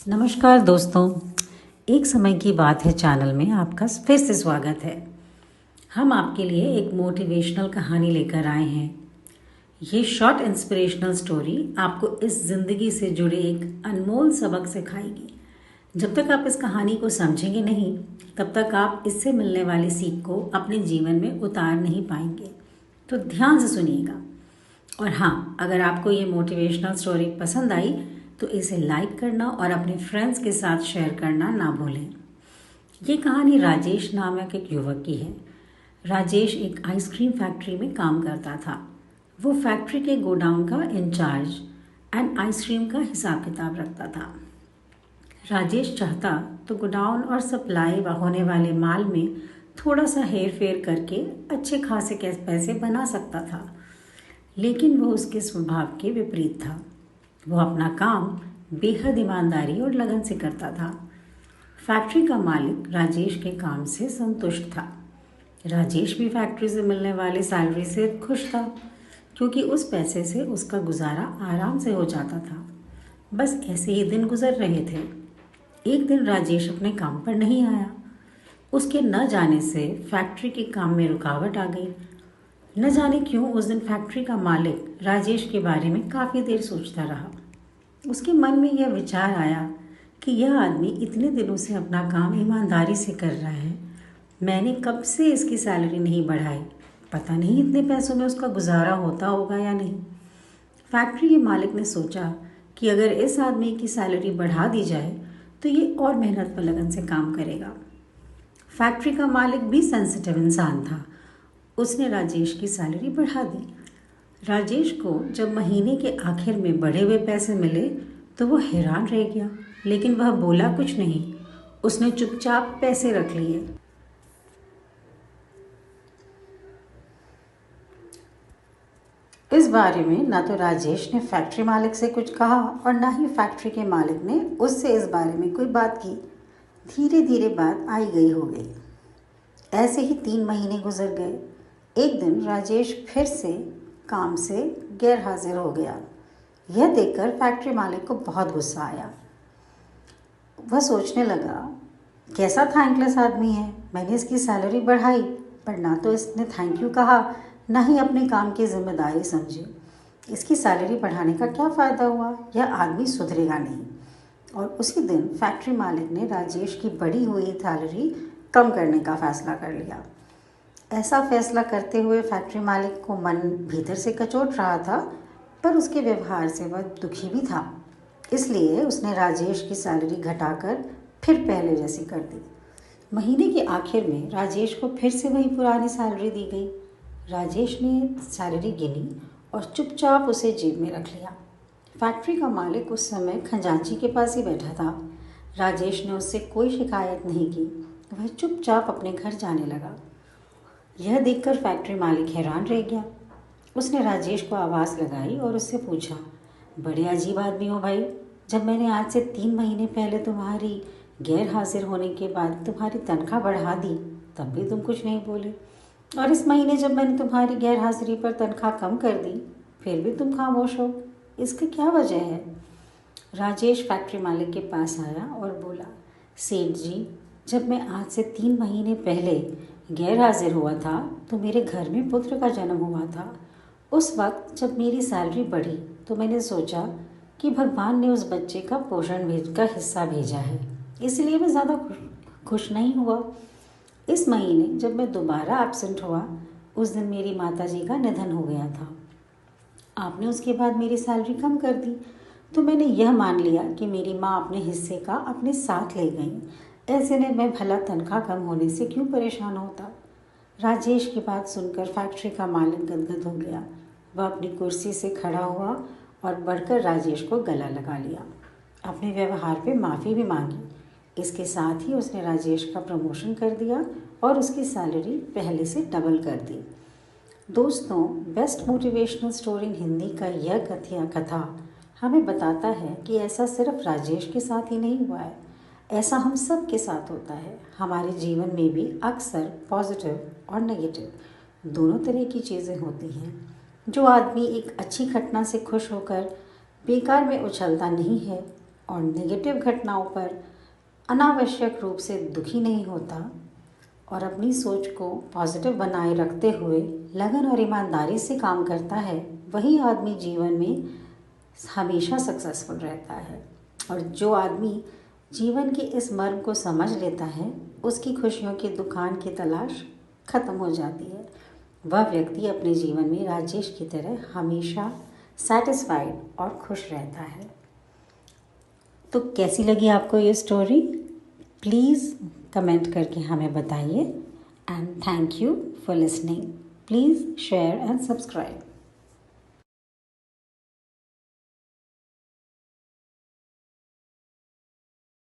नमस्कार दोस्तों, एक समय की बात है चैनल में आपका फिर से स्वागत है। हम आपके लिए एक मोटिवेशनल कहानी लेकर आए हैं। ये शॉर्ट इंस्पिरेशनल स्टोरी आपको इस ज़िंदगी से जुड़े एक अनमोल सबक सिखाएगी। जब तक आप इस कहानी को समझेंगे नहीं, तब तक आप इससे मिलने वाली सीख को अपने जीवन में उतार नहीं पाएंगे। तो ध्यान से सुनिएगा। और हाँ, अगर आपको ये मोटिवेशनल स्टोरी पसंद आई तो इसे लाइक करना और अपने फ्रेंड्स के साथ शेयर करना ना भूलें। ये कहानी राजेश नामक एक युवक की है। राजेश एक आइसक्रीम फैक्ट्री में काम करता था। वो फैक्ट्री के गोडाउन का इंचार्ज एंड आइसक्रीम का हिसाब किताब रखता था। राजेश चाहता तो गोडाउन और सप्लाई होने वाले माल में थोड़ा सा हेर फेर करके अच्छे खासे पैसे बना सकता था, लेकिन वो उसके स्वभाव के विपरीत था। वो अपना काम बेहद ईमानदारी और लगन से करता था। फैक्ट्री का मालिक राजेश के काम से संतुष्ट था। राजेश भी फैक्ट्री से मिलने वाली सैलरी से खुश था, क्योंकि उस पैसे से उसका गुजारा आराम से हो जाता था। बस ऐसे ही दिन गुजर रहे थे। एक दिन राजेश अपने काम पर नहीं आया। उसके न जाने से फैक्ट्री के काम में रुकावट आ गई। न जाने क्यों उस दिन फैक्ट्री का मालिक राजेश के बारे में काफ़ी देर सोचता रहा। उसके मन में यह विचार आया कि यह आदमी इतने दिनों से अपना काम ईमानदारी से कर रहा है, मैंने कब से इसकी सैलरी नहीं बढ़ाई, पता नहीं इतने पैसों में उसका गुजारा होता होगा या नहीं। फैक्ट्री के मालिक ने सोचा कि अगर इस आदमी की सैलरी बढ़ा दी जाए तो ये और मेहनत व लगन से काम करेगा। फैक्ट्री का मालिक भी सेंसिटिव इंसान था। उसने राजेश की सैलरी बढ़ा दी। राजेश को जब महीने के आखिर में बढ़े हुए पैसे मिले तो वो हैरान रह गया, लेकिन वह बोला कुछ नहीं। उसने चुपचाप पैसे रख लिए। इस बारे में ना तो राजेश ने फैक्ट्री मालिक से कुछ कहा और ना ही फैक्ट्री के मालिक ने उससे इस बारे में कोई बात की। धीरे धीरे बात आई गई हो गई। ऐसे ही 3 महीने गुजर गए। एक दिन राजेश फिर से काम से गैर हाजिर हो गया। यह देखकर फैक्ट्री मालिक को बहुत गुस्सा आया। वह सोचने लगा, कैसा थैंकलेस आदमी है, मैंने इसकी सैलरी बढ़ाई पर ना तो इसने थैंक यू कहा, ना ही अपने काम की जिम्मेदारी समझी। इसकी सैलरी बढ़ाने का क्या फ़ायदा हुआ, यह आदमी सुधरेगा नहीं। और उसी दिन फैक्ट्री मालिक ने राजेश की बढ़ी हुई सैलरी कम करने का फ़ैसला कर लिया। ऐसा फैसला करते हुए फैक्ट्री मालिक को मन भीतर से कचोट रहा था, पर उसके व्यवहार से वह दुखी भी था। इसलिए उसने राजेश की सैलरी घटाकर फिर पहले जैसी कर दी। महीने के आखिर में राजेश को फिर से वही पुरानी सैलरी दी गई। राजेश ने सैलरी गिनी और चुपचाप उसे जेब में रख लिया। फैक्ट्री का मालिक उस समय खजांची के पास ही बैठा था। राजेश ने उससे कोई शिकायत नहीं की। वह चुपचाप अपने घर जाने लगा। यह देखकर फैक्ट्री मालिक हैरान रह गया। उसने राजेश को आवाज़ लगाई और उससे पूछा, बड़े अजीब आदमी हो भाई, जब मैंने आज से 3 महीने पहले तुम्हारी गैर हाजिर होने के बाद तुम्हारी तनख्वाह बढ़ा दी, तब भी तुम कुछ नहीं बोले, और इस महीने जब मैंने तुम्हारी गैर हाजिरी पर तनख्वाह कम कर दी, फिर भी तुम खामोश हो। इसकी क्या वजह है? राजेश फैक्ट्री मालिक के पास आया और बोला, सेठ जी, जब मैं आज से 3 महीने पहले गैर हाजिर हुआ था तो मेरे घर में पुत्र का जन्म हुआ था। उस वक्त जब मेरी सैलरी बढ़ी तो मैंने सोचा कि भगवान ने उस बच्चे का पोषण का हिस्सा भेजा है, इसलिए मैं ज़्यादा खुश नहीं हुआ। इस महीने जब मैं दोबारा एब्सेंट हुआ, उस दिन मेरी माताजी का निधन हो गया था। आपने उसके बाद मेरी सैलरी कम कर दी, तो मैंने यह मान लिया कि मेरी माँ अपने हिस्से का अपने साथ ले गई। ऐसे में मैं भला तनख्वाह कम होने से क्यों परेशान होता। राजेश की बात सुनकर फैक्ट्री का मालिक गदगद हो गया। वह अपनी कुर्सी से खड़ा हुआ और बढ़कर राजेश को गला लगा लिया। अपने व्यवहार पे माफ़ी भी मांगी। इसके साथ ही उसने राजेश का प्रमोशन कर दिया और उसकी सैलरी पहले से डबल कर दी। दोस्तों, best motivational story in Hindi का यह कथा हमें बताता है कि ऐसा सिर्फ राजेश के साथ ही नहीं हुआ है, ऐसा हम सब के साथ होता है। हमारे जीवन में भी अक्सर पॉजिटिव और नेगेटिव दोनों तरह की चीज़ें होती हैं। जो आदमी एक अच्छी घटना से खुश होकर बेकार में उछलता नहीं है, और नेगेटिव घटनाओं पर अनावश्यक रूप से दुखी नहीं होता और अपनी सोच को पॉजिटिव बनाए रखते हुए लगन और ईमानदारी से काम करता है, वही आदमी जीवन में हमेशा सक्सेसफुल रहता है। और जो आदमी जीवन के इस मर्म को समझ लेता है, उसकी खुशियों की दुकान की तलाश खत्म हो जाती है। वह व्यक्ति अपने जीवन में राजेश की तरह हमेशा सेटिस्फाइड और खुश रहता है। तो कैसी लगी आपको ये स्टोरी? प्लीज़ कमेंट करके हमें बताइए। And thank you for listening. Please share and subscribe.